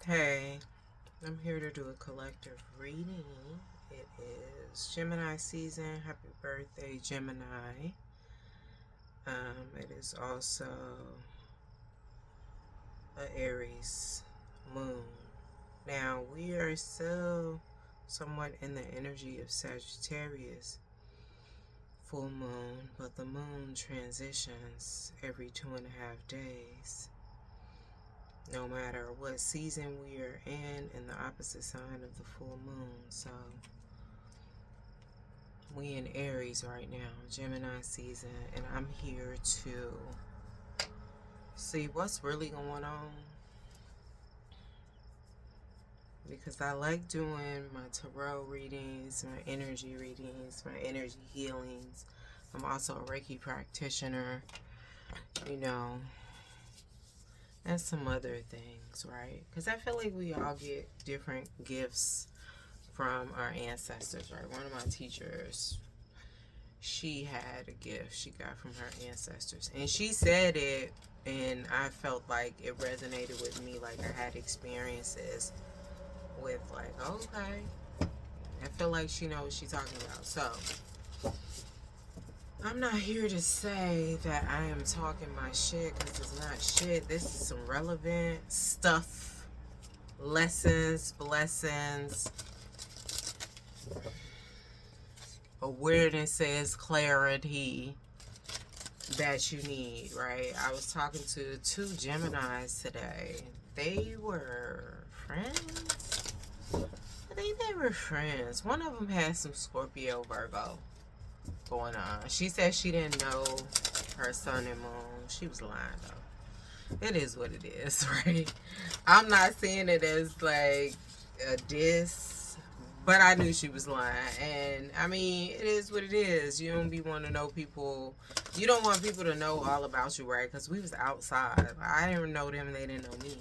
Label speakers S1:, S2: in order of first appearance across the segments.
S1: Hey, I'm here to do a collective reading. It is Gemini season. Happy birthday, Gemini. It is also a Aries moon. Now, we are still somewhat in the energy of Sagittarius full moon, but the moon transitions every 2.5 days. No matter what season we are in the opposite sign of the full moon. So we in Aries right now, Gemini season, and I'm here to see what's really going on, because I like doing my tarot readings, my energy healings. I'm also a Reiki practitioner, you know, and some other things, right? Because I feel like we all get different gifts from our ancestors, right? One of my teachers, she had a gift she got from her ancestors, and she said it, and I felt like it resonated with me. Like, I had experiences with, like, okay, I feel like she knows what she's talking about. So I'm not here to say that I am talking my shit, because it's not shit. This is some relevant stuff, lessons, blessings, awarenesses, clarity that you need, right? I was talking to two Geminis today. They were friends. I think they were friends. One of them had some Scorpio Virgo going on. She said she didn't know her sun and moon. She was lying though. It is what it is, right? I'm not seeing it as like a diss, but I knew she was lying. And I mean, it is what it is. You don't be wanting to know people. You don't want people to know all about you, right? Because we was outside. I didn't know them, they didn't know me.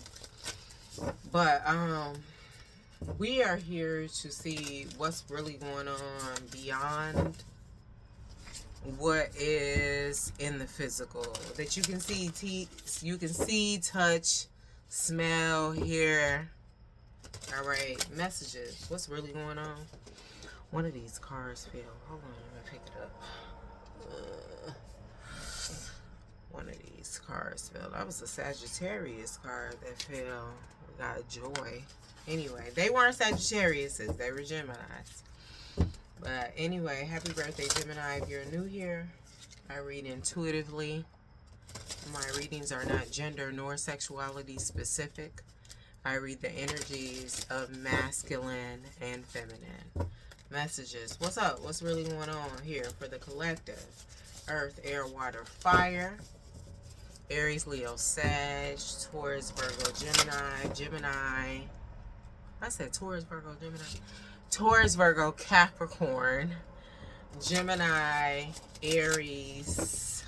S1: But we are here to see what's really going on beyond what is in the physical, that you can see, touch, smell, hear. All right, messages. What's really going on? One of these cars fell. Hold on, let me pick it up. One of these cars fell. That was a Sagittarius card that fell. We got joy. Anyway, they weren't Sagittariuses. They were Geminis. But anyway, happy birthday, Gemini. If you're new here, I read intuitively. My readings are not gender nor sexuality specific. I read the energies of masculine and feminine. Messages. What's up? What's really going on here for the collective? Earth, air, water, fire. Aries, Leo, Sag, Taurus, Virgo, Gemini. I said Taurus, Virgo, Gemini. Taurus, Virgo, Capricorn, Gemini, Aries,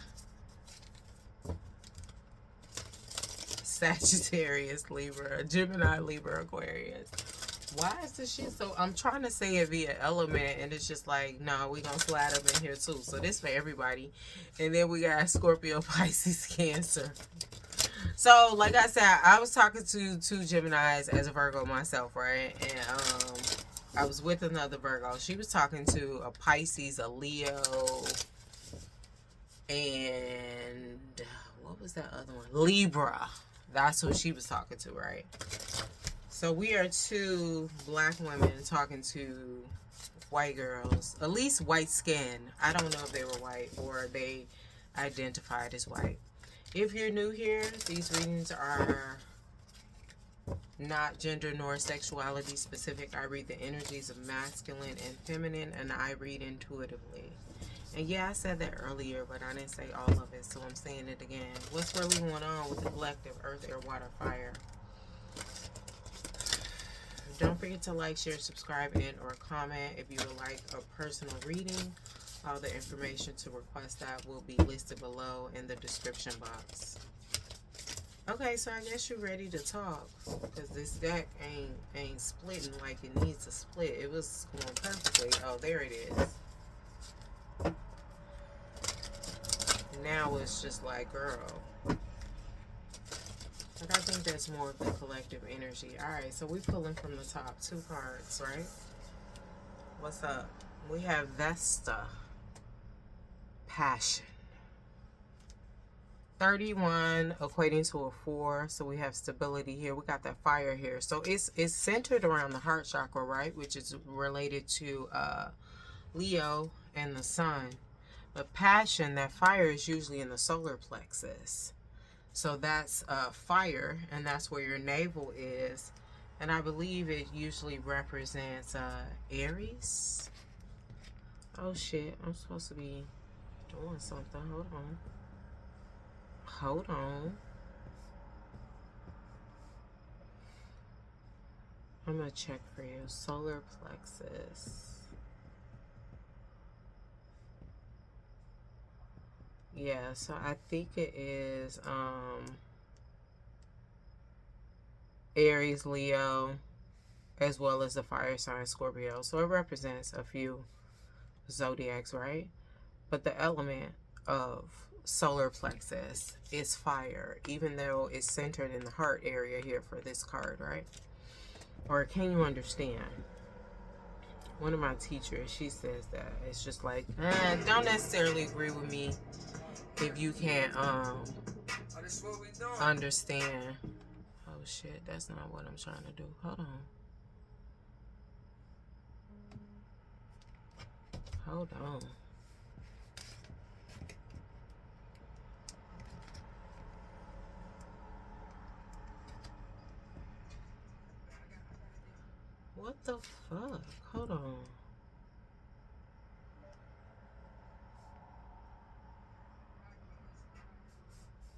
S1: Sagittarius, Libra, Gemini, Libra, Aquarius. Why is this shit so... I'm trying to say it via element, and it's just like, no, we gonna slide up in here too. So this for everybody. And then we got Scorpio, Pisces, Cancer. So, like I said, I was talking to two Geminis as a Virgo myself, right? And I was with another Virgo. She was talking to a Pisces, a Leo, and what was that other one? Libra. That's who she was talking to, right? So we are two black women talking to white girls, at least white skin. I don't know if they were white or they identified as white. If you're new here, these readings are not gender nor sexuality specific. I read the energies of masculine and feminine, and I read intuitively. And yeah, I said that earlier, but I didn't say all of it, so I'm saying it again. What's really going on with the collective? Earth, air, water, fire. Don't forget to like, share, subscribe, and or comment. If you would like a personal reading, all the information to request that will be listed below in the description box. Okay, so I guess you're ready to talk, because this deck ain't splitting like it needs to split. It was going perfectly. Oh, there it is. Now it's just like, girl, But I think that's more of the collective energy. All right, so we pulling from the top 2 cards, right? What's up? We have Vesta, passion. 31 equating to a 4, so we have stability here. We got that fire here, so it's centered around the heart chakra, right, which is related to Leo and the sun. But passion, that fire, is usually in the solar plexus, so that's fire, and that's where your navel is, and I believe it usually represents Aries. Oh shit, I'm supposed to be doing something. Hold on. I'm gonna check for you. Solar plexus. Yeah, so I think it is Aries, Leo, as well as the fire sign Scorpio. So it represents a few zodiacs, right? But the element of solar plexus is fire, even though it's centered in the heart area here for this card, right? Or can you understand? One of my teachers, she says that it's just like, don't necessarily agree with me if you can't understand. Oh shit, that's not what I'm trying to do. Hold on. Hold on. What the fuck? Hold on.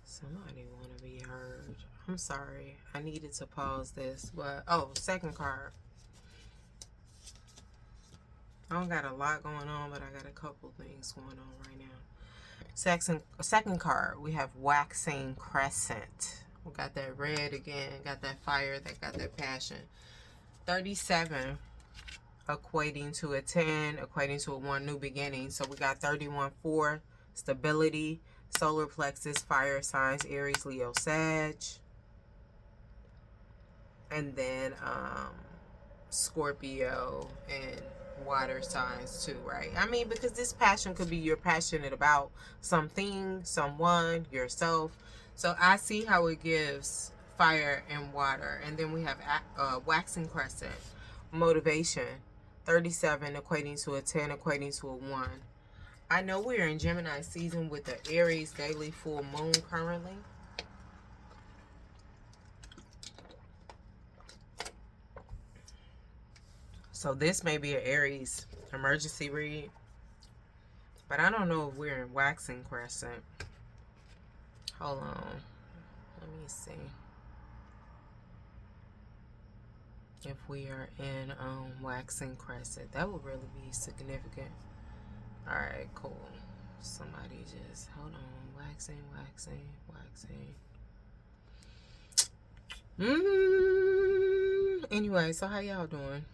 S1: Somebody want to be heard. I'm sorry. I needed to pause this. But, oh, second card. I don't got a lot going on, but I got a couple things going on right now. Second card, we have Waxing Crescent. We got that red again, got that fire, that got that passion. 37 equating to a 10, equating to a 1, new beginning. So we got 31, 4, stability, solar plexus, fire signs, Aries, Leo, Sag. And then Scorpio and water signs too, right? I mean, because this passion could be you're passionate about something, someone, yourself. So I see how it gives fire and water. And then we have Waxing Crescent, motivation, 37 equating to a 10, equating to a 1. I know we're in Gemini season with the Aries daily full moon currently. So this may be an Aries emergency read. But I don't know if we're in Waxing Crescent. Hold on. Let me see. If we are in Waxing Crescent. That would really be significant. Alright, cool. Somebody just, hold on. Waxing. Anyway, so how y'all doing?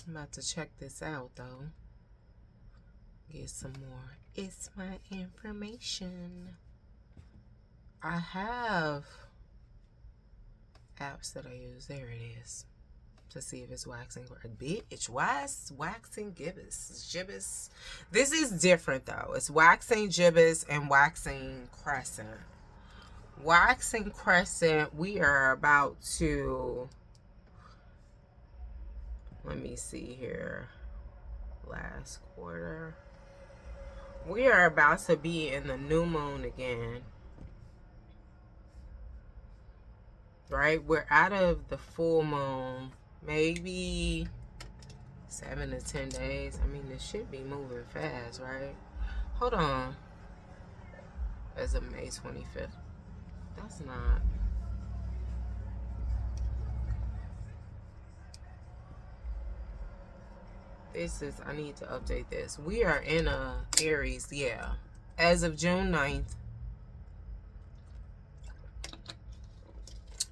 S1: I'm about to check this out, though. Get some more. It's my information. I have apps that I use. There it is. To see if it's waxing or a bitch. Waxing gibbous. This is different though. It's Waxing Gibbous and Waxing Crescent. Waxing Crescent, we are about to, let me see here. Last quarter. We are about to be in the new moon again. Right? We're out of the full moon. Maybe 7 to 10 days. I mean, this should be moving fast, right? Hold on. As of May 25th. That's not. This is, I need to update this. We are in a Aries, yeah. As of June 9th.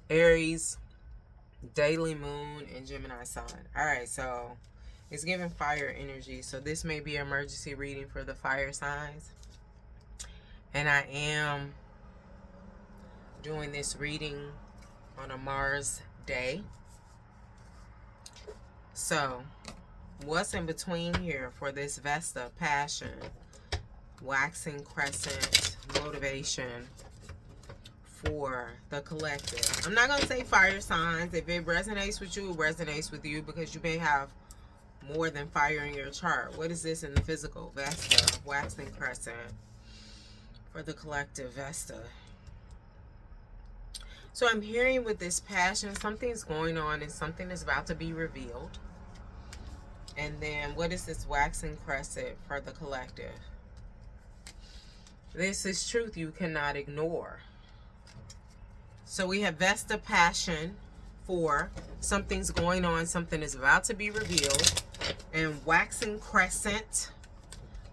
S1: Aries, daily moon, and Gemini sun. Alright, so it's giving fire energy. So this may be an emergency reading for the fire signs. And I am doing this reading on a Mars day. So, what's in between here for this Vesta? Passion, waxing crescent, motivation for the collective. I'm not going to say fire signs. If it resonates with you, it resonates with you, because you may have more than fire in your chart. What is this in the physical? Vesta, waxing crescent for the collective, Vesta. So I'm hearing with this passion, something's going on and something is about to be revealed. And then what is this waxing crescent for the collective? This is truth you cannot ignore. So we have Vesta, passion for something's going on, something is about to be revealed. And waxing crescent,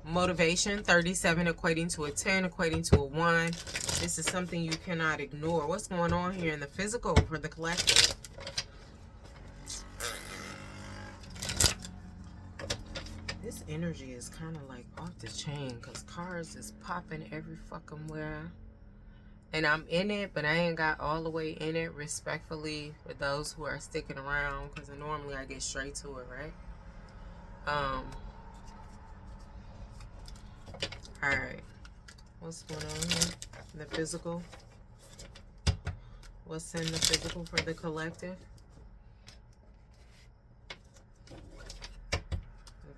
S1: motivation, 37 equating to a 10, equating to a 1. This is something you cannot ignore. What's going on here in the physical for the collective? This energy is kind of like off the chain, because cars is popping every fucking where. And I'm in it, but I ain't got all the way in it, respectfully, for those who are sticking around, because normally I get straight to it, right? Alright. What's going on here in the physical? What's in the physical for the collective?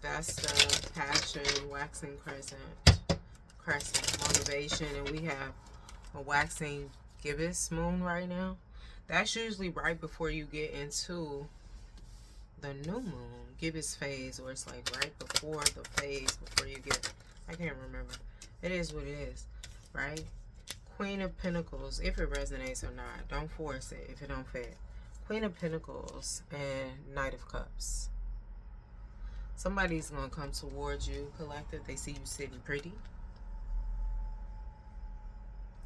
S1: Vesta, passion, waxing crescent, motivation, and we have a waxing gibbous moon right now. That's usually right before you get into the new moon, gibbous phase, or it's like right before the phase, before you get, I can't remember. It is what it is, right? Queen of Pentacles, if it resonates or not. Don't force it if it don't fit. Queen of Pentacles and Knight of Cups. Somebody's going to come towards you, collective. They see you sitting pretty.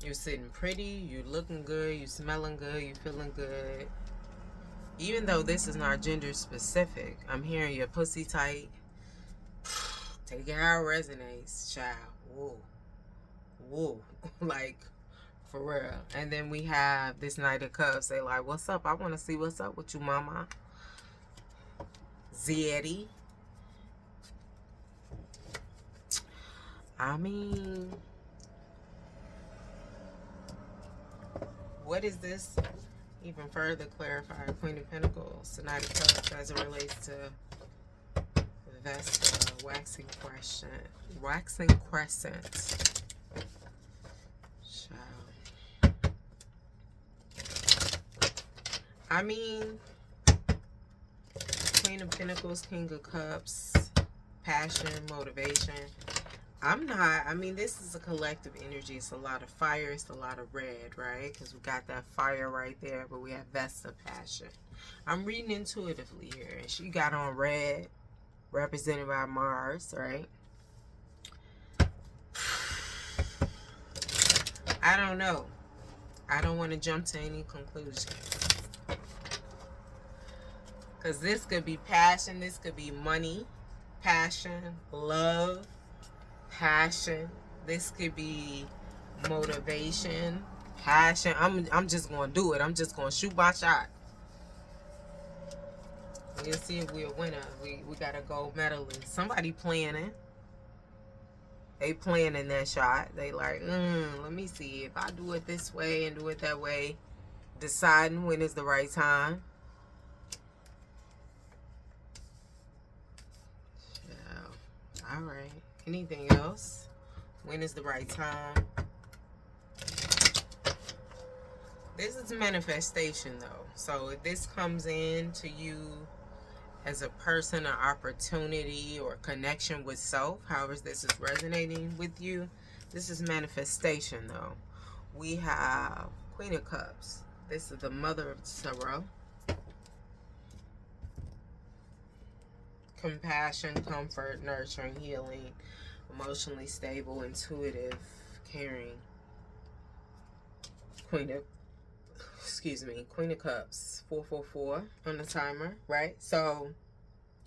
S1: You're sitting pretty. You're looking good. You're smelling good. You're feeling good. Even though this is not gender specific, I'm hearing your pussy tight. Take it how it resonates, child. Whoa. Whoa. Like, for real. And then we have this Knight of Cups. They like, what's up? I want to see what's up with you, mama. Zeddy. I mean, what is this? Even further clarify, Queen of Pentacles, Knight of Cups, as it relates to Vesta, waxing crescent. Child. I mean, Queen of Pentacles, King of Cups, passion, motivation. I mean, this is a collective energy. It's a lot of fire. It's a lot of red, right? Because we got that fire right there, but we have Vesta, passion. I'm reading intuitively here. And she got on red, represented by Mars, right? I don't know. I don't want to jump to any conclusion. Because this could be passion. This could be money, passion, love, passion. This could be motivation, passion. I'm just going to do it. I'm just going to shoot my shot. We'll see if we're a winner. We got a gold medalist. Somebody planning. They planning that shot. They like, let me see if I do it this way and do it that way. Deciding when is the right time. Yeah. All right. Anything else? When is the right time? This is manifestation, though. So if this comes in to you as a person, an opportunity, or connection with self, however this is resonating with you, this is manifestation, though. We have Queen of Cups. This is the mother of sorrow. Compassion, comfort, nurturing, healing, emotionally stable, intuitive, caring. Queen of Cups, 444 on the timer, right? So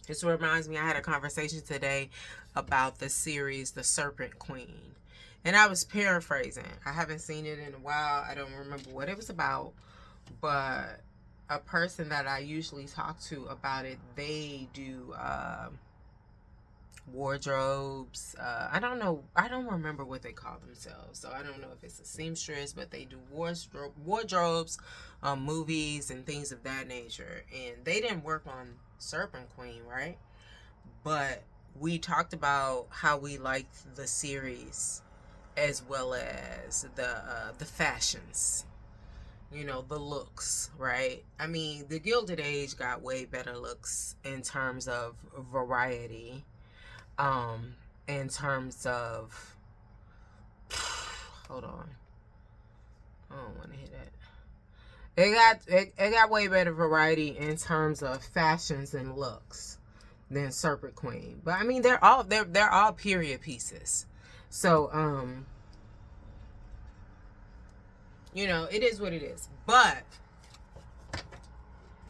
S1: this reminds me, I had a conversation today about the series The Serpent Queen. And I was paraphrasing. I haven't seen it in a while. I don't remember what it was about. But a person that I usually talk to about it, they do wardrobes. I don't know. I don't remember what they call themselves. So I don't know if it's a seamstress, but they do wardrobes, movies, and things of that nature. And they didn't work on Serpent Queen, right? But we talked about how we liked the series as well as the fashions, you know, the looks, right? I mean, the Gilded Age got way better looks in terms of variety, in terms of hold on, I don't want to hit that. It got way better variety in terms of fashions and looks than Serpent Queen. But I mean, they're all period pieces. So you know, it is what it is. But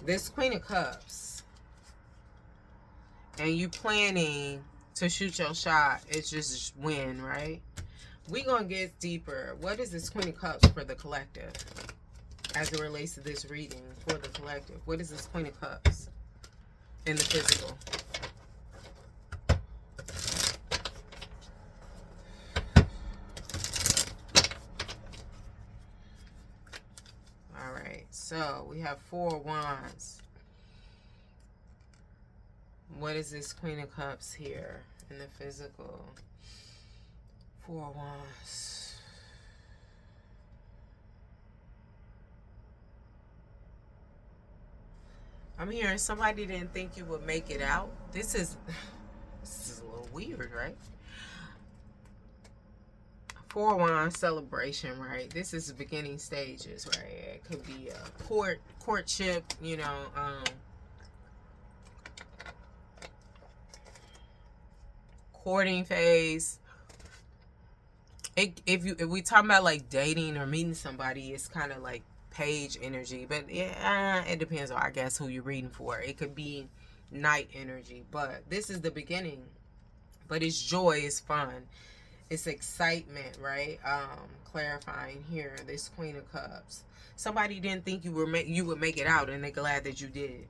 S1: this Queen of Cups, and you planning to shoot your shot, it's just win, right? We gonna get deeper. What is this Queen of Cups for the collective as it relates to this reading for the collective? What is this Queen of Cups in the physical? All right, so we have 4 Wands. What is this Queen of Cups here in the physical? 4 Wands. I'm hearing somebody didn't think you would make it out. This is a little weird, right? 4 Wands celebration, right? This is the beginning stages, right? It could be a courtship, you know, courting phase. If we talking about like dating or meeting somebody, it's kind of like page energy, but yeah, it depends on, I guess, who you're reading for. It could be night energy, but this is the beginning. But it's joy, it's fun, it's excitement, right? Clarifying here, this Queen of Cups. Somebody didn't think you would make it out, and they're glad that you did.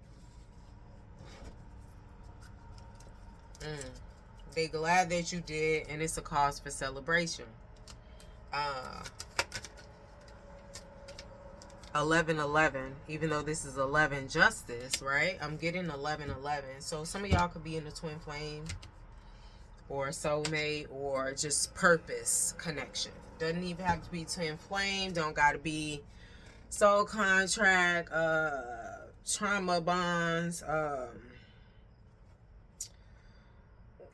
S1: They're glad that you did, and it's a cause for celebration. 11-11, even though this is 11 justice, right? I'm getting 11-11. So some of y'all could be in a twin flame or a soulmate or just purpose connection. Doesn't even have to be twin flame. Don't got to be soul contract, trauma bonds.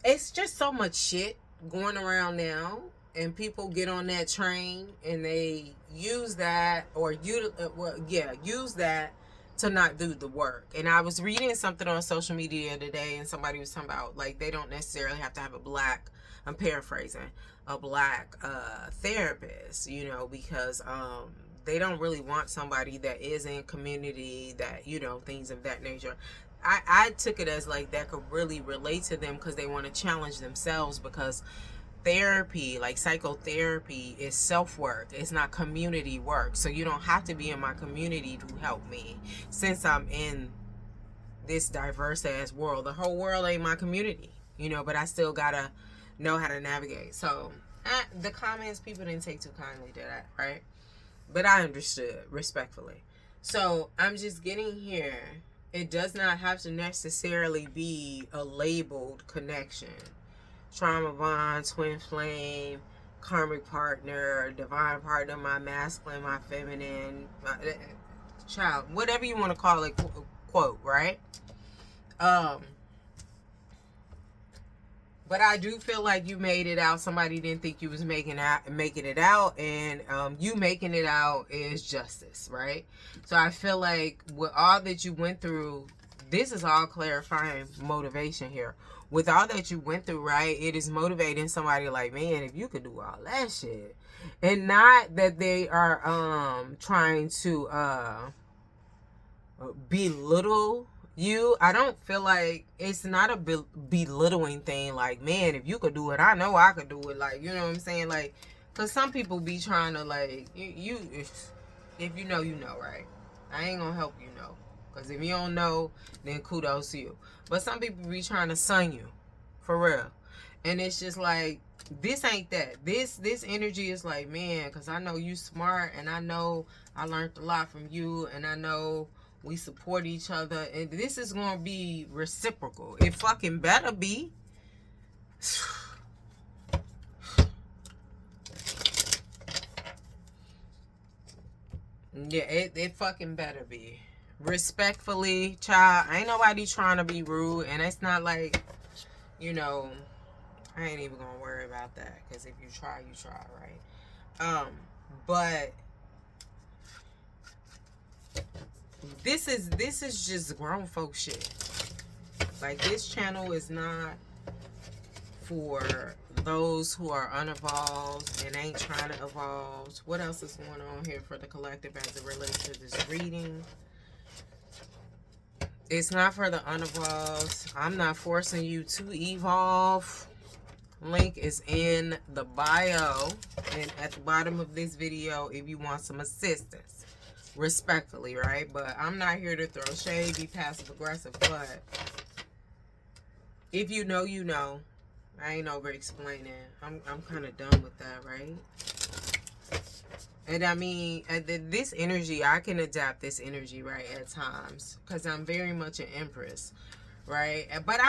S1: It's just so much shit going around now. And people get on that train and they use that use that to not do the work. And I was reading something on social media today, and somebody was talking about like they don't necessarily have to have a black, I'm paraphrasing, a black therapist, you know, because they don't really want somebody that is in community, that, you know, things of that nature. I took it as like that could really relate to them because they want to challenge themselves, because therapy, like psychotherapy, is self-work. It's not community work. So you don't have to be in my community to help me, since I'm in this diverse ass world. The whole world ain't my community, you know, but I still gotta know how to navigate. So the comments, people didn't take too kindly to that, right? But I understood respectfully. So I'm just getting here, it does not have to necessarily be a labeled connection. Trauma bond, twin flame, karmic partner, divine partner, my masculine, my feminine, my child, whatever you want to call it, quote, right? But I do feel like you made it out. Somebody didn't think you was making it out, and you making it out is justice, right? So I feel like with all that you went through, this is all clarifying motivation here. With all that you went through, right, it is motivating somebody like, man, if you could do all that shit. And not that they are trying to belittle you. I don't feel like it's not a belittling thing. Like, man, if you could do it, I know I could do it. Like, you know what I'm saying? Like, Because some people be trying to, like, if you know, you know, right? I ain't gonna help you know. Because if you don't know, then kudos to you. But some people be trying to sun you. For real. And it's just like, this ain't that. This energy is like, man, because I know you smart, and I know I learned a lot from you, and I know we support each other, and this is gonna be reciprocal. It fucking better be. Yeah, it fucking better be. Respectfully, child, ain't nobody trying to be rude, and it's not like, you know, I ain't even gonna worry about that, because if you try, right? But this is just grown folk shit. Like, this channel is not for those who are unevolved and ain't trying to evolve. What else is going on here for the collective as it relates to this reading? It's not for the unevolved. I'm not forcing you to evolve. Link is in the bio and at the bottom of this video if you want some assistance. Respectfully, right? But I'm not here to throw shade, be passive aggressive. But if you know, you know. I ain't over explaining. I'm kind of done with that, right? And I mean, this energy, I can adapt this energy, right, at times, because I'm very much an empress, right? But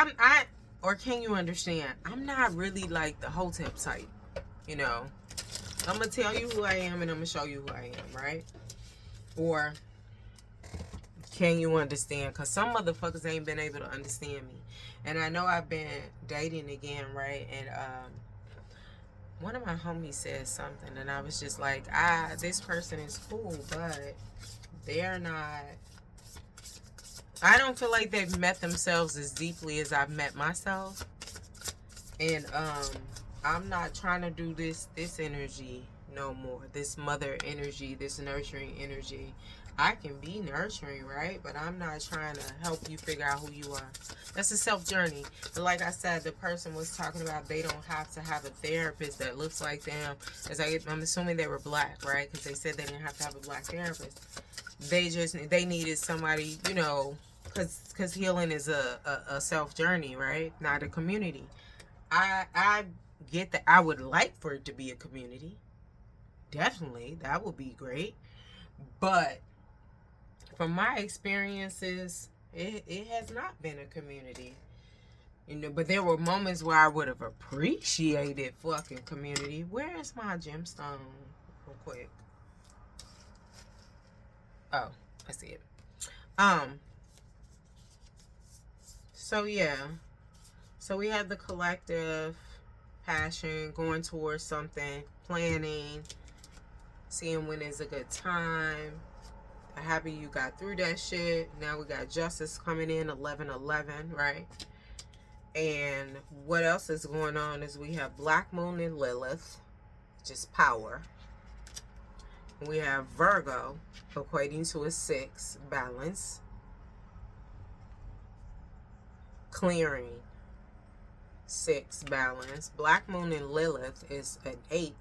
S1: or can you understand? I'm not really like the Hotep type, you know. I'm gonna tell you who I am, and I'm gonna show you who I am, right? Or can you understand? Because some motherfuckers ain't been able to understand me. And I know I've been dating again, right? And one of my homies said something, and I was just like, this person is cool, but they're not. I don't feel like they've met themselves as deeply as I've met myself. And I'm not trying to do this energy no more. This mother energy, this nurturing energy. I can be nurturing, right? But I'm not trying to help you figure out who you are. That's a self journey. But like I said, the person was talking about they don't have to have a therapist that looks like them. I'm assuming they were black, right? Because they said they didn't have to have a black therapist. They needed somebody, you know, because healing is a self journey, right? Not a community. I get that. I would like for it to be a community. Definitely, that would be great. But from my experiences, it has not been a community. You know, but there were moments where I would have appreciated fucking community. Where is my gemstone? Real quick. Oh, I see it. So yeah. So we had the collective passion, going towards something, planning, seeing when is a good time. I'm happy you got through that shit. Now we got justice coming in 11/11, right? And what else is going on is we have Black Moon and Lilith, just power. We have Virgo equating to a 6, balance, clearing, 6, balance. Black Moon and Lilith is an 8.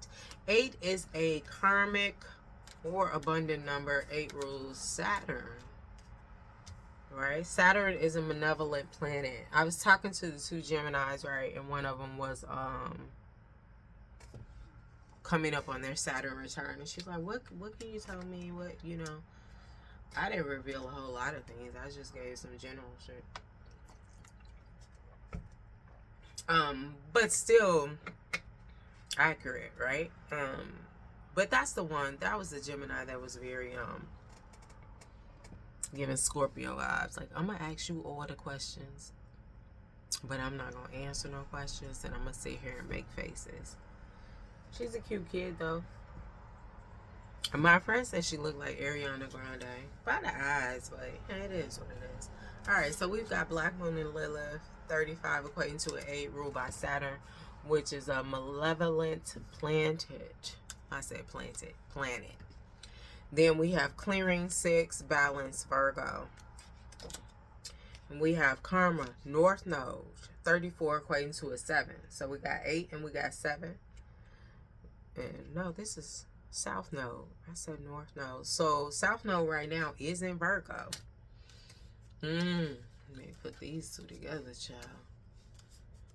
S1: 8 is a karmic or abundant number. 8 rules Saturn. Right? Saturn is a malevolent planet. I was talking to the 2 Geminis, right? And one of them was coming up on their Saturn return. And she's like, what can you tell me? What, you know? I didn't reveal a whole lot of things. I just gave some general shit. But still accurate, right? But that's the one. That was the Gemini that was very giving Scorpio vibes. Like, I'm gonna ask you all the questions, but I'm not gonna answer no questions, and I'm gonna sit here and make faces. She's a cute kid though. My friend said she looked like Ariana Grande by the eyes, but it is what it is. Alright, so we've got Black Moon and Lilith, 35 equating to an 8, ruled by Saturn, which is a malevolent planet. I said planet. Then we have clearing, 6, balance, Virgo. And we have karma, North Node, 34 equating to a 7. So we got 8 and we got 7. And no, this is South Node. I said North Node. So South Node right now is in Virgo. Let me put these two together, child.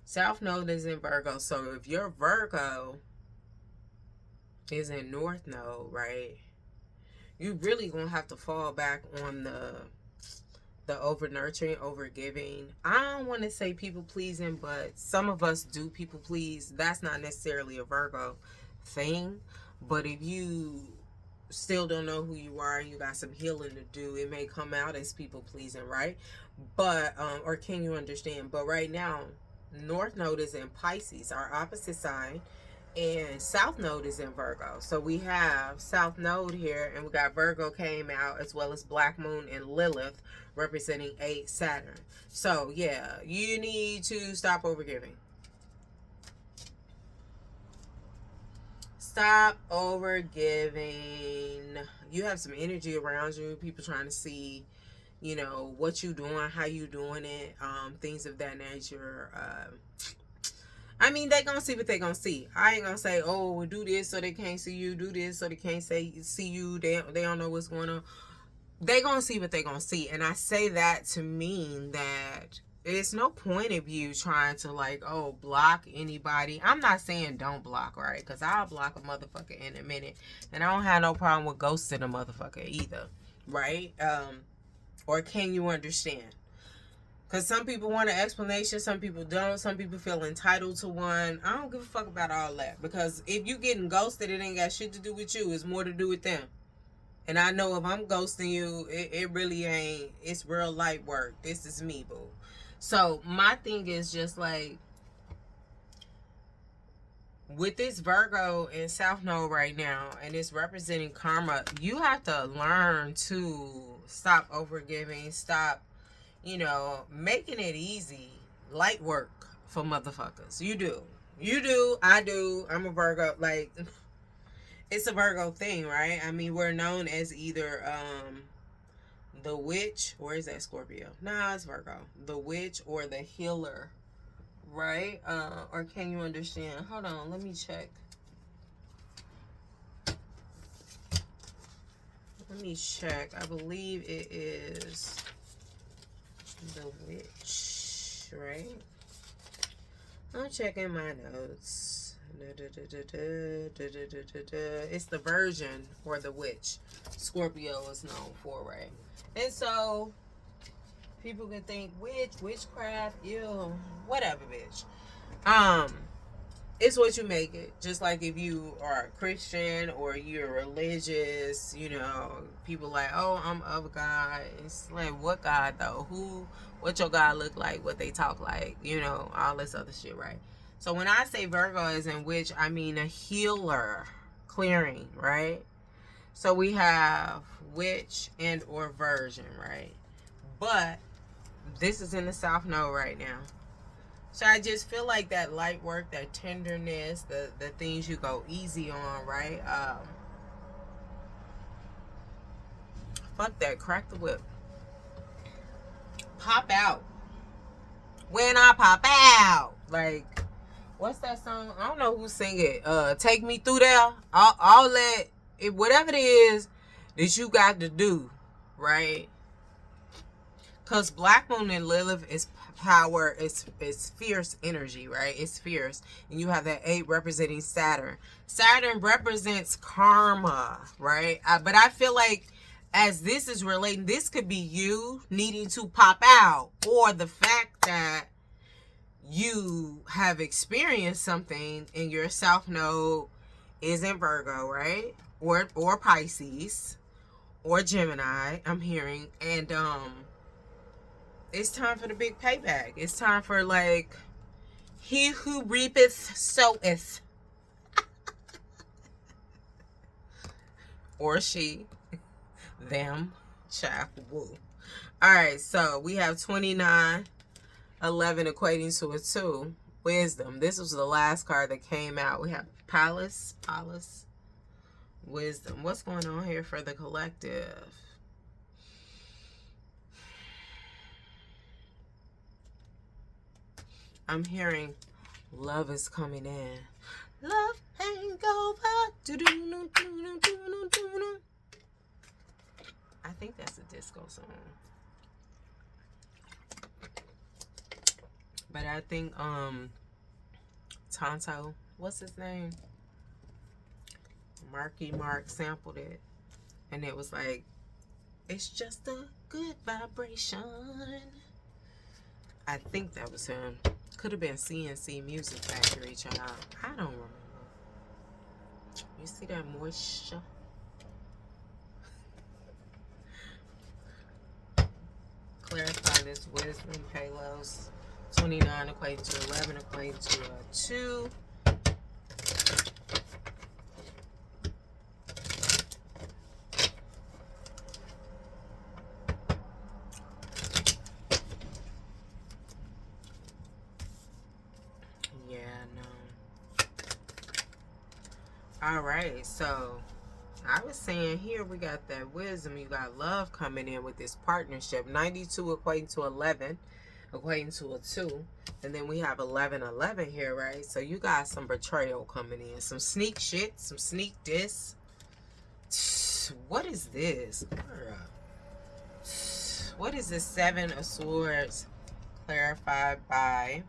S1: South Node is in Virgo. So if your Virgo is in North Node, right, you really gonna have to fall back on the over nurturing, over giving. I don't want to say people pleasing, but some of us do people please. That's not necessarily a Virgo thing. But if you still don't know who you are and you got some healing to do, it may come out as people pleasing, right? But or can you understand? But right now, North Node is in Pisces, our opposite sign, and South Node is in Virgo. So we have South Node here, and we got Virgo came out, as well as Black Moon and Lilith representing 8 Saturn. So yeah, you need to stop overgiving. Stop overgiving. You have some energy around you, people trying to see, you know, what you doing, how you doing it, things of that nature. I mean, they gonna see what they gonna see. I ain't gonna say, oh, do this so they can't see you, do this so they can't see you. They don't know what's going on. They gonna see what they gonna see. And I say that to mean that it's no point of you trying to, like, oh, block anybody. I'm not saying don't block, right? Because I'll block a motherfucker in a minute. And I don't have no problem with ghosting a motherfucker either, right? Or can you understand? Because some people want an explanation, some people don't. Some people feel entitled to one. I don't give a fuck about all that. Because if you getting ghosted, it ain't got shit to do with you. It's more to do with them. And I know if I'm ghosting you, it really ain't. It's real light work. This is me, boo. So my thing is just like, with this Virgo in South Node right now, and it's representing karma, you have to learn to stop overgiving, stop, you know, making it easy, light work for motherfuckers. You do. I do. I'm a Virgo. Like, it's a Virgo thing, right? I mean, we're known as either the witch, or is that Scorpio? Nah, it's Virgo. The witch or the healer, right? Or can you understand? Hold on, let me check. I believe it is the witch, right? I'm checking my notes. It's the virgin or the witch. Scorpio is known for, right? And so people can think witchcraft, ew, whatever, bitch. It's what you make it. Just like if you are a Christian or you're religious, you know, people like, oh, I'm of God. It's like, what God though? What your God look like? What they talk like? You know, all this other shit, right? So when I say Virgo is in which, I mean a healer, clearing, right? So we have witch and or virgin, right? But this is in the South Node right now. So I just feel like that light work, that tenderness, the things you go easy on, right? Fuck that. Crack the whip. Pop out. When I pop out. Like, what's that song? I don't know who sing it. Take Me Through There. All that, whatever it is that you got to do, right? Because Black Moon and Lilith is power, it's fierce energy, right? It's fierce. And you have that 8 representing Saturn. Saturn represents karma, right? But I feel like as this is relating, this could be you needing to pop out, or the fact that you have experienced something in your South Node is in Virgo, right? Or Pisces or Gemini, I'm hearing. And it's time for the big payback. It's time for, like, he who reapeth soweth. Or she, them, child, woo. Alright, so we have 29, 11 equating to a 2. Wisdom. This was the last card that came out. We have Palace, Wisdom. What's going on here for the collective? I'm hearing love is coming in. Love ain't take over. I think that's a disco song. But I think Tonto, what's his name? Marky Mark sampled it. And it was like, it's just a good vibration. I think that was him. Could have been CNC Music Factory, child. I don't remember. You see that moisture? Clarify this wisdom, Palos. 29 equating to 11 equating to 2. Yeah, no. All right, so I was saying here we got that wisdom, you got love coming in with this partnership. 92 equating to 11, equating to a 2. And then we have 11 here, right? So you got some betrayal coming in. Some sneak shit, some sneak diss. What is this? What is this 7 of Swords clarified by,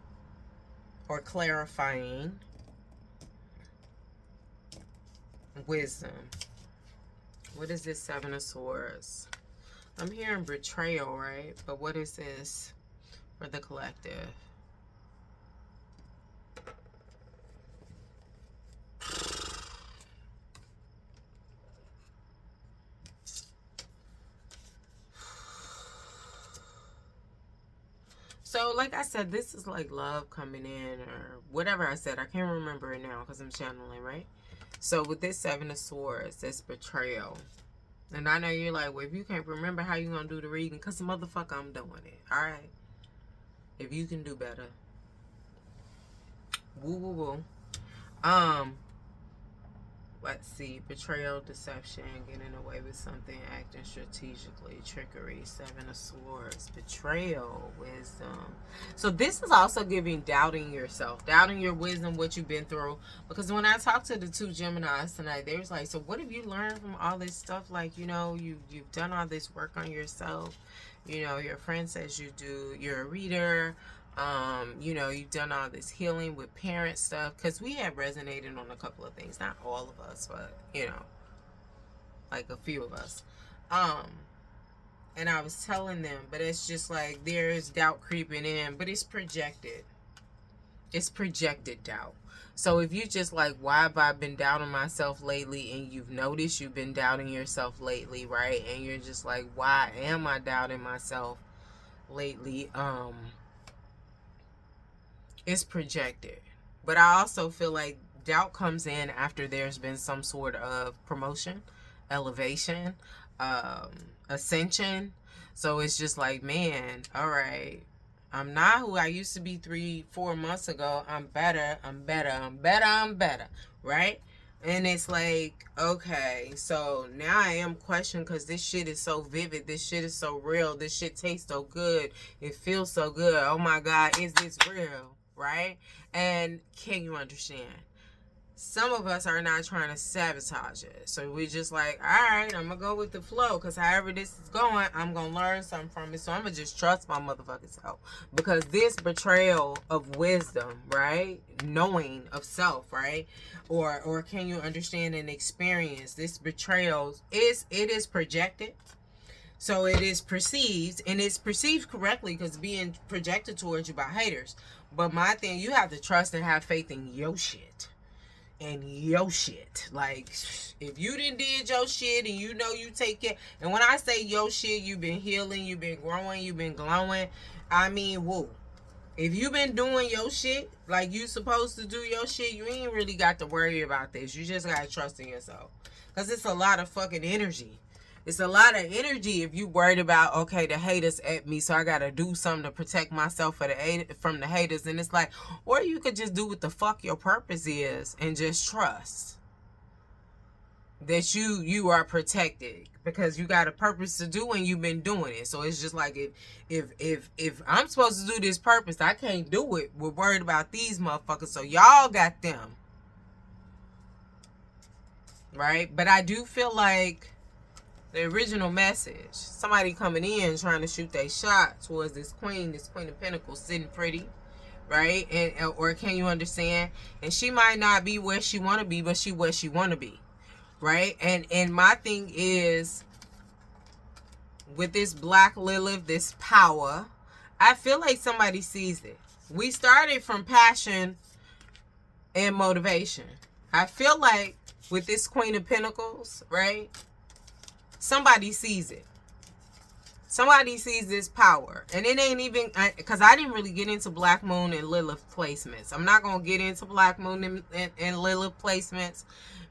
S1: or clarifying wisdom? What is this 7 of Swords? I'm hearing betrayal, right? But what is this for the collective? So, like I said, this is like love coming in, or whatever I said. I can't remember it now because I'm channeling, right? So, with this 7 of Swords, it's betrayal. And I know you're like, well, if you can't remember, how you going to do the reading? Because, motherfucker, I'm doing it. All right? If you can do better. Woo, woo, woo. Let's see. Betrayal, deception, getting away with something, acting strategically, trickery, 7 of Swords, betrayal, wisdom. So this is also giving doubting yourself, doubting your wisdom, what you've been through. Because when I talked to the 2 Geminis tonight, they was like, so what have you learned from all this stuff? Like, you know, you've done all this work on yourself. You know, your friend says you do. You're a reader. You know, you've done all this healing with parent stuff, because we have resonated on a couple of things, not all of us, but you know, like a few of us. And I was telling them, but it's just like there's doubt creeping in, but it's projected. It's projected doubt. So if you just like, why have I been doubting myself lately? And you've noticed you've been doubting yourself lately, right? And you're just like, why am I doubting myself lately? It's projected. But I also feel like doubt comes in after there's been some sort of promotion, elevation, ascension. So it's just like, man, all right, I'm not who I used to be 3-4 months ago. I'm better, right? And it's like, okay, so now I am questioning, because this shit is so vivid. This shit is so real. This shit tastes so good. It feels so good. Oh my God, is this real? Right? And can you understand? Some of us are not trying to sabotage it. So we're just like, all right, I'm going to go with the flow, because however this is going, I'm going to learn something from it. So I'm going to just trust my motherfucking self. Because this betrayal of wisdom, right? Knowing of self, right? Or can you understand and experience this betrayal? It is projected. So it is perceived, and it's perceived correctly because it's being projected towards you by haters. But my thing, you have to trust and have faith in your shit. And your shit. Like, if you done did your shit and you know you take it. And when I say your shit, you've been healing, you've been growing, you've been glowing. I mean, woo. If you been doing your shit like you supposed to do your shit, you ain't really got to worry about this. You just got to trust in yourself. Because it's a lot of fucking energy. It's a lot of energy if you worried about, okay, the haters at me, so I got to do something to protect myself from the haters. And it's like, or you could just do what the fuck your purpose is and just trust that you are protected, because you got a purpose to do and you've been doing it. So it's just like, if I'm supposed to do this purpose, I can't do it. We're worried about these motherfuckers, so y'all got them. right? But I do feel like the original message, somebody coming in trying to shoot their shot towards this Queen of Pentacles sitting pretty, right? And or can you understand? And she might not be where she want to be, but she where she want to be, right? And my thing is, with this Black Lilith, this power, I feel like somebody sees it. We started from passion and motivation. I feel like with this Queen of Pentacles, right? Somebody sees it. Somebody sees this power. And it ain't even, because I didn't really get into Black Moon and Lilith placements. I'm not going to get into Black Moon and Lilith placements,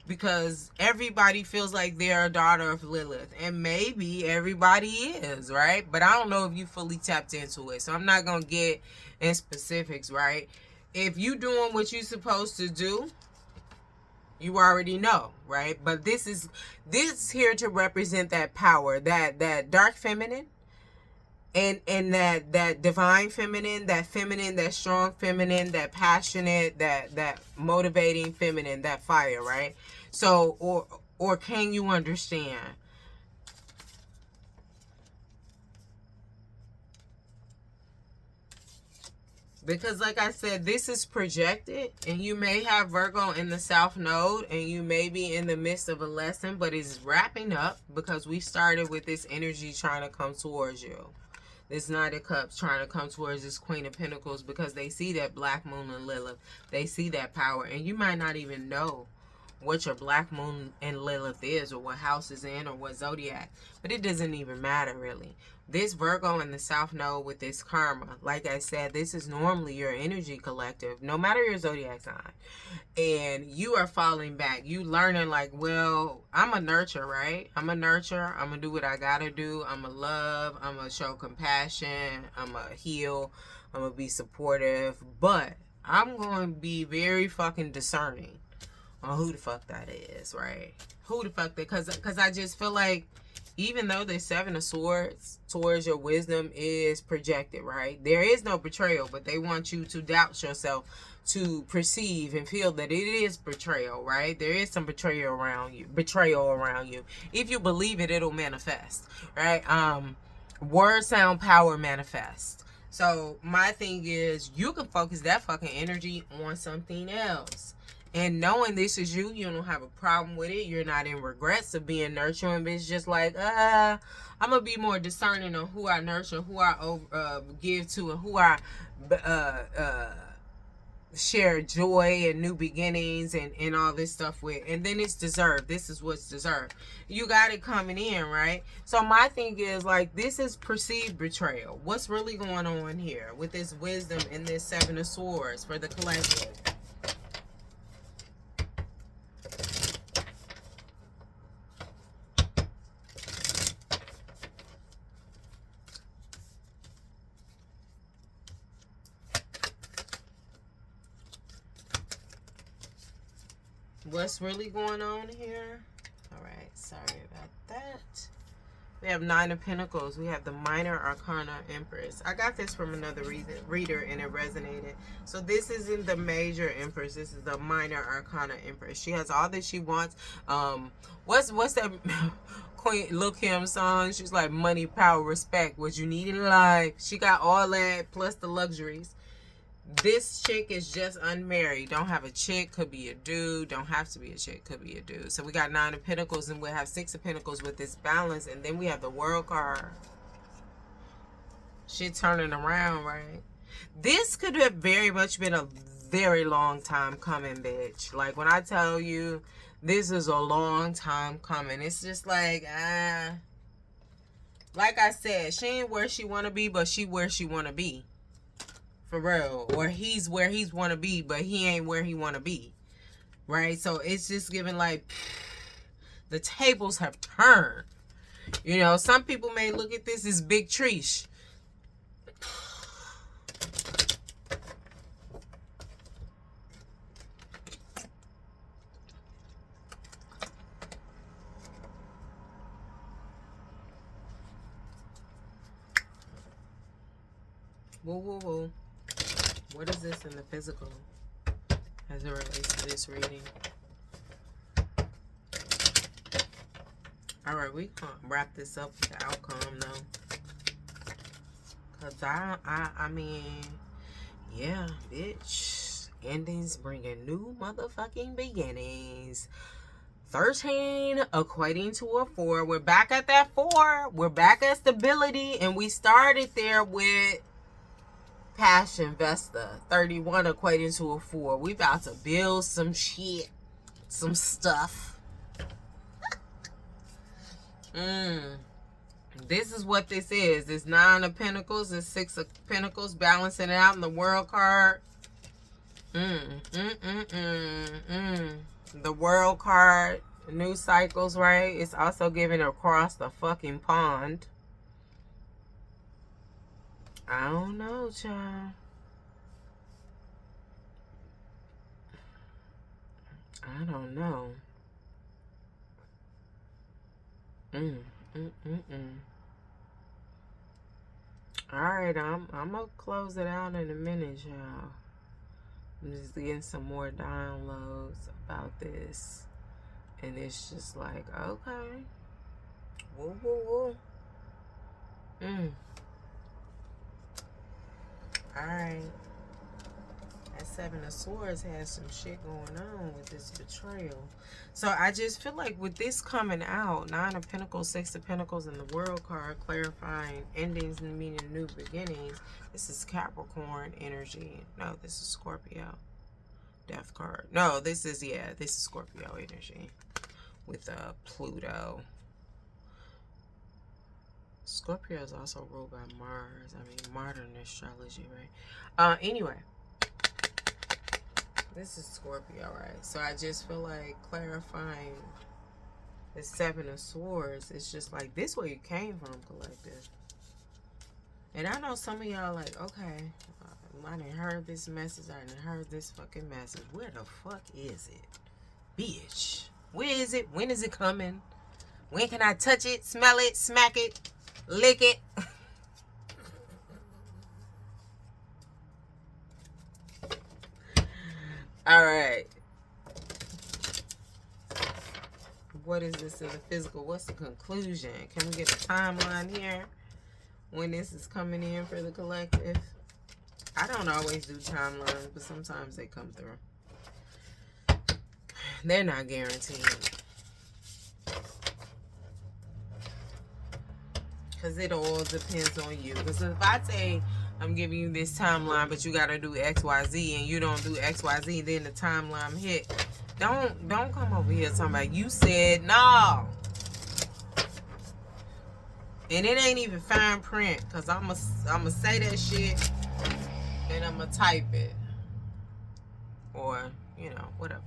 S1: because everybody feels like they're a daughter of Lilith. And maybe everybody is, right? But I don't know if you fully tapped into it. So I'm not going to get in specifics, right? If you doing what you're supposed to do, you already know, right? But this is here to represent that power, that dark feminine, and that divine feminine, that strong feminine, that passionate, that motivating feminine, that fire, right? So, or can you understand? Because like I said, this is projected, and you may have Virgo in the South Node, and you may be in the midst of a lesson, but it's wrapping up because we started with this energy trying to come towards you. This Knight of Cups trying to come towards this Queen of Pentacles, because they see that Black Moon and Lilith. They see that power, and you might not even know what your Black Moon and Lilith is, or what house is in, or what zodiac. But it doesn't even matter, really. This Virgo in the South Node with this karma, like I said, this is normally your energy collective, no matter your zodiac sign. And you are falling back. You learning like, well, I'm a nurture, right? I'm a nurture. I'm going to do what I got to do. I'm going to love. I'm going to show compassion. I'm going to heal. I'm going to be supportive. But I'm going to be very fucking discerning on who the fuck that is, right? Who the fuck that, because I just feel like, even though the Seven of Swords towards your wisdom is projected, right? There is no betrayal, but they want you to doubt yourself, to perceive and feel that it is betrayal, right? There is some betrayal around you. If you believe it, it'll manifest, right? Word, sound, power manifest. So my thing is, you can focus that fucking energy on something else. And knowing this is you, you don't have a problem with it. You're not in regrets of being nurturing. But it's just like, I'm going to be more discerning on who I nurture, who I give to, and who I share joy and new beginnings and all this stuff with. And then it's deserved. This is what's deserved. You got it coming in, right? So my thing is, like, this is perceived betrayal. What's really going on here with this wisdom and this Seven of Swords for the collective? What's really going on here? All right, sorry about that. We have Nine of Pentacles. We have the Minor Arcana Empress. I got this from another reader and it resonated. So this isn't the Major Empress. This is the Minor Arcana Empress. She has all that she wants. What's that Queen Lil Kim song? She's like, money, power, respect, what you need in life. She got all that plus the luxuries. This chick is just unmarried. Don't have a chick. Could be a dude. Don't have to be a chick. Could be a dude. So we got Nine of Pentacles, and we have Six of Pentacles with this balance. And then we have the World card. Shit turning around, right? This could have very much been a very long time coming, bitch. Like, when I tell you this is a long time coming, it's just like, like I said, she ain't where she want to be, but she where she want to be. For real. Or he's where he's want to be, but he ain't where he want to be. Right? So it's just giving like, the tables have turned. You know, some people may look at this as big treesh. Whoa, whoa, whoa. What is this in the physical as it relates to this reading? All right, we gonna wrap this up with the outcome though. Cause I mean, yeah, bitch. Endings bringing new motherfucking beginnings. 13 equating to a 4. We're back at that 4. We're back at stability, and we started there with Passion Vesta. 31 equating to a 4. We about to build some shit, some stuff. This is what this is. It's 9 of Pentacles. It's 6 of Pentacles, balancing it out in the World card. The World card, new cycles, right? It's also giving across the fucking pond. I don't know, child. I don't know. Alright, I'm gonna close it out in a minute, y'all. I'm just getting some more downloads about this. And it's just like, okay. Woo, woo, woo. Alright. That 7 of Swords has some shit going on with this betrayal. So I just feel like with this coming out, 9 of Pentacles, 6 of Pentacles, and the World card clarifying endings and meaning new beginnings. This is Capricorn energy. No, this is Scorpio. Death card. No, this is Scorpio energy with Pluto. Scorpio is also ruled by Mars. I mean, modern astrology, right? Anyway. This is Scorpio, right? So I just feel like clarifying the 7 of Swords. It's just like, this where you came from, collective. And I know some of y'all like, okay, I done heard this message. I done heard this fucking message. Where the fuck is it? Bitch. Where is it? When is it coming? When can I touch it, smell it, smack it, lick it? All right. What is this in the physical? What's the conclusion? Can we get a timeline here when this is coming in for the collective? I don't always do timelines, but sometimes they come through. They're not guaranteed. Because it all depends on you. Because if I say I'm giving you this timeline, but you got to do X, Y, Z, and you don't do X, Y, Z, then the timeline hit. Don't come over here talking about you said no. And it ain't even fine print, because I'm going to say that shit and I'm going to type it. Or, you know, whatever.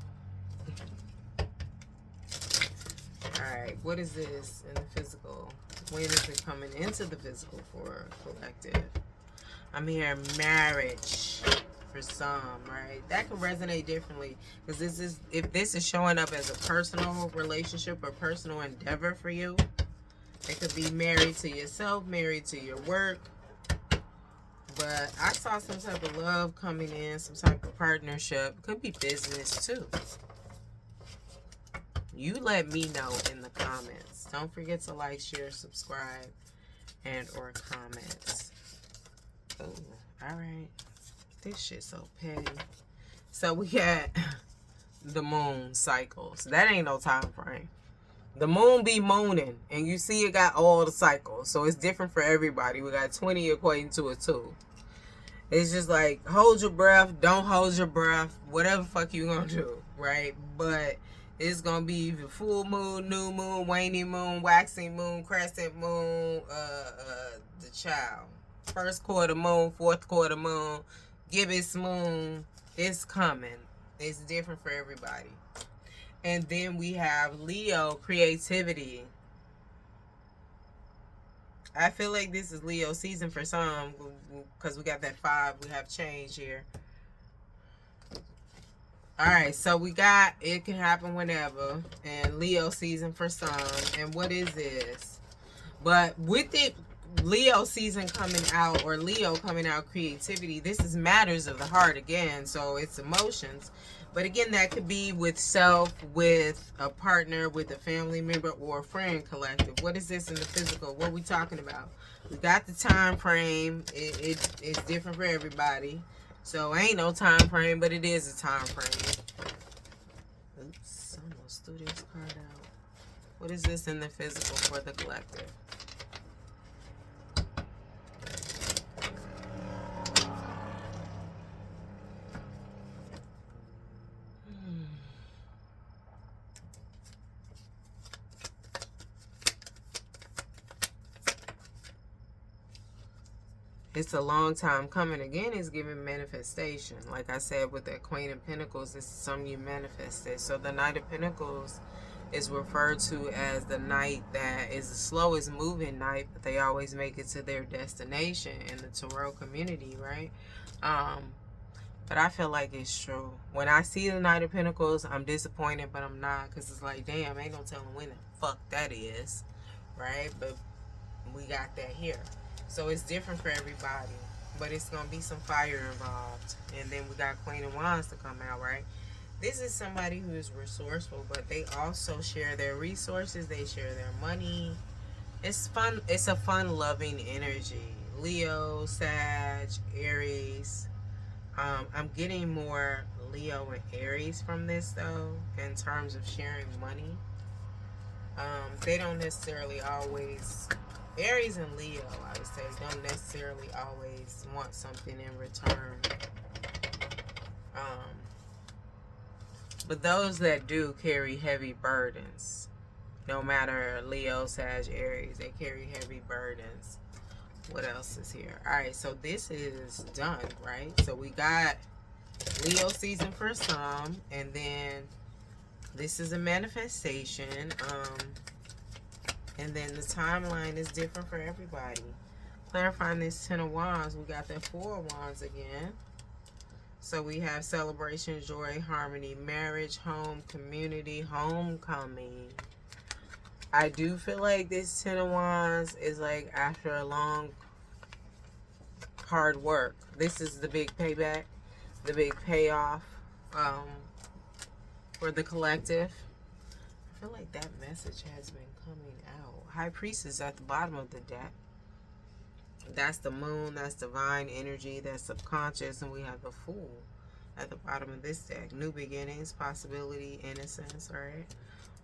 S1: Alright, what is this in the physical? When is it coming into the physical for collective? I'm hearing marriage for some, right? That can resonate differently, because this is, if this is showing up as a personal relationship or personal endeavor for you, it could be married to yourself, married to your work. But I saw some type of love coming in, some type of partnership. It could be business too. You let me know in the comments. Don't forget to like, share, subscribe, and or comments. Oh, all right. This shit's so petty. So we got the moon cycles. That ain't no time frame. The moon be mooning, and you see it got all the cycles. So it's different for everybody. We got 20 equating to a 2. It's just like, hold your breath, don't hold your breath, whatever fuck you gonna do, right? But it's gonna be either full moon, new moon, waning moon, waxing moon, crescent moon, the child. First quarter moon, fourth quarter moon, gibbous moon. It's coming. It's different for everybody. And then we have Leo, creativity. I feel like this is Leo season for some, because we got that 5. We have change here. Alright, so we got it can happen whenever. And Leo season for some. And what is this? But with it, Leo season coming out, or Leo coming out, creativity. This is matters of the heart again, so it's emotions. But again, that could be with self, with a partner, with a family member, or a friend collective. What is this in the physical? What are we talking about? We got the time frame. It's different for everybody. So ain't no time frame, but it is a time frame. Oops, I almost threw this card out. What is this in the physical for the collective? It's a long time coming. Again, it's giving manifestation. Like I said, with the Queen of Pentacles, this is something you manifested. So the Knight of Pentacles is referred to as the knight that is the slowest moving knight, but they always make it to their destination in the tarot community, right? But I feel like it's true. When I see the Knight of Pentacles, I'm disappointed, but I'm not, because it's like, damn, ain't no telling when the fuck that is, right? But we got that here. So it's different for everybody, but it's going to be some fire involved. And then we got Queen of Wands to come out, right? This is somebody who is resourceful, but they also share their resources. They share their money. It's fun. It's a fun, loving energy. Leo, Sag, Aries. I'm getting more Leo and Aries from this, though, in terms of sharing money. They don't necessarily always... Aries and Leo, I would say, don't necessarily always want something in return. But those that do carry heavy burdens. No matter Leo, Sag, Aries, they carry heavy burdens. What else is here? Alright, so this is done, right? So we got Leo season for some, and then this is a manifestation. And then the timeline is different for everybody. Clarifying this Ten of Wands, we got that Four of Wands again. So we have celebration, joy, harmony, marriage, home, community, homecoming. I do feel like this Ten of Wands is like after a long, hard work. This is the big payback, the big payoff for the collective. I feel like that message has been coming out. High Priestess at the bottom of the deck. That's the moon, that's divine energy, that's subconscious, and we have the Fool at the bottom of this deck. New beginnings, possibility, innocence, right?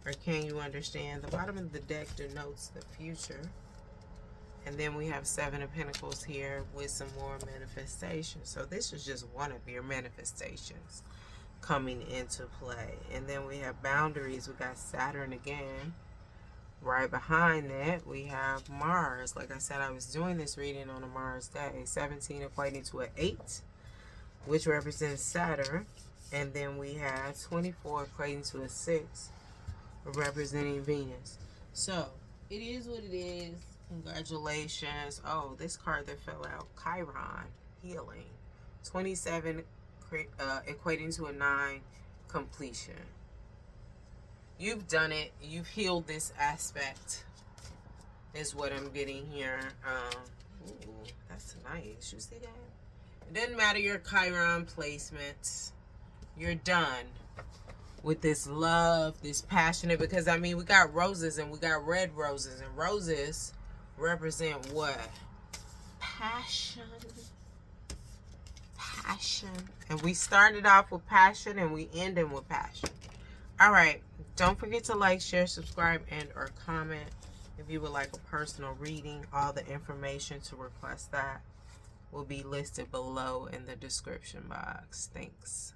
S1: Or can you understand? The bottom of the deck denotes the future. And then we have Seven of Pentacles here with some more manifestation. So this is just one of your manifestations coming into play. And then we have boundaries. We got Saturn again. Right behind that, we have Mars. Like I said, I was doing this reading on a Mars day. 17 equating to an 8, which represents Saturn. And then we have 24 equating to a 6, representing Venus. So, it is what it is. Congratulations. Oh, this card that fell out. Chiron. Healing. 27 equating to a 9, completion. You've done it. You've healed this aspect, is what I'm getting here. Ooh, that's nice. You see that? It doesn't matter your Chiron placements. You're done with this love, this passionate, because I mean, we got roses and we got red roses, and roses represent what? Passion. Passion. And we started off with passion and we ended with passion. All right. Don't forget to like, share, subscribe, and or comment if you would like a personal reading. All the information to request that will be listed below in the description box. Thanks.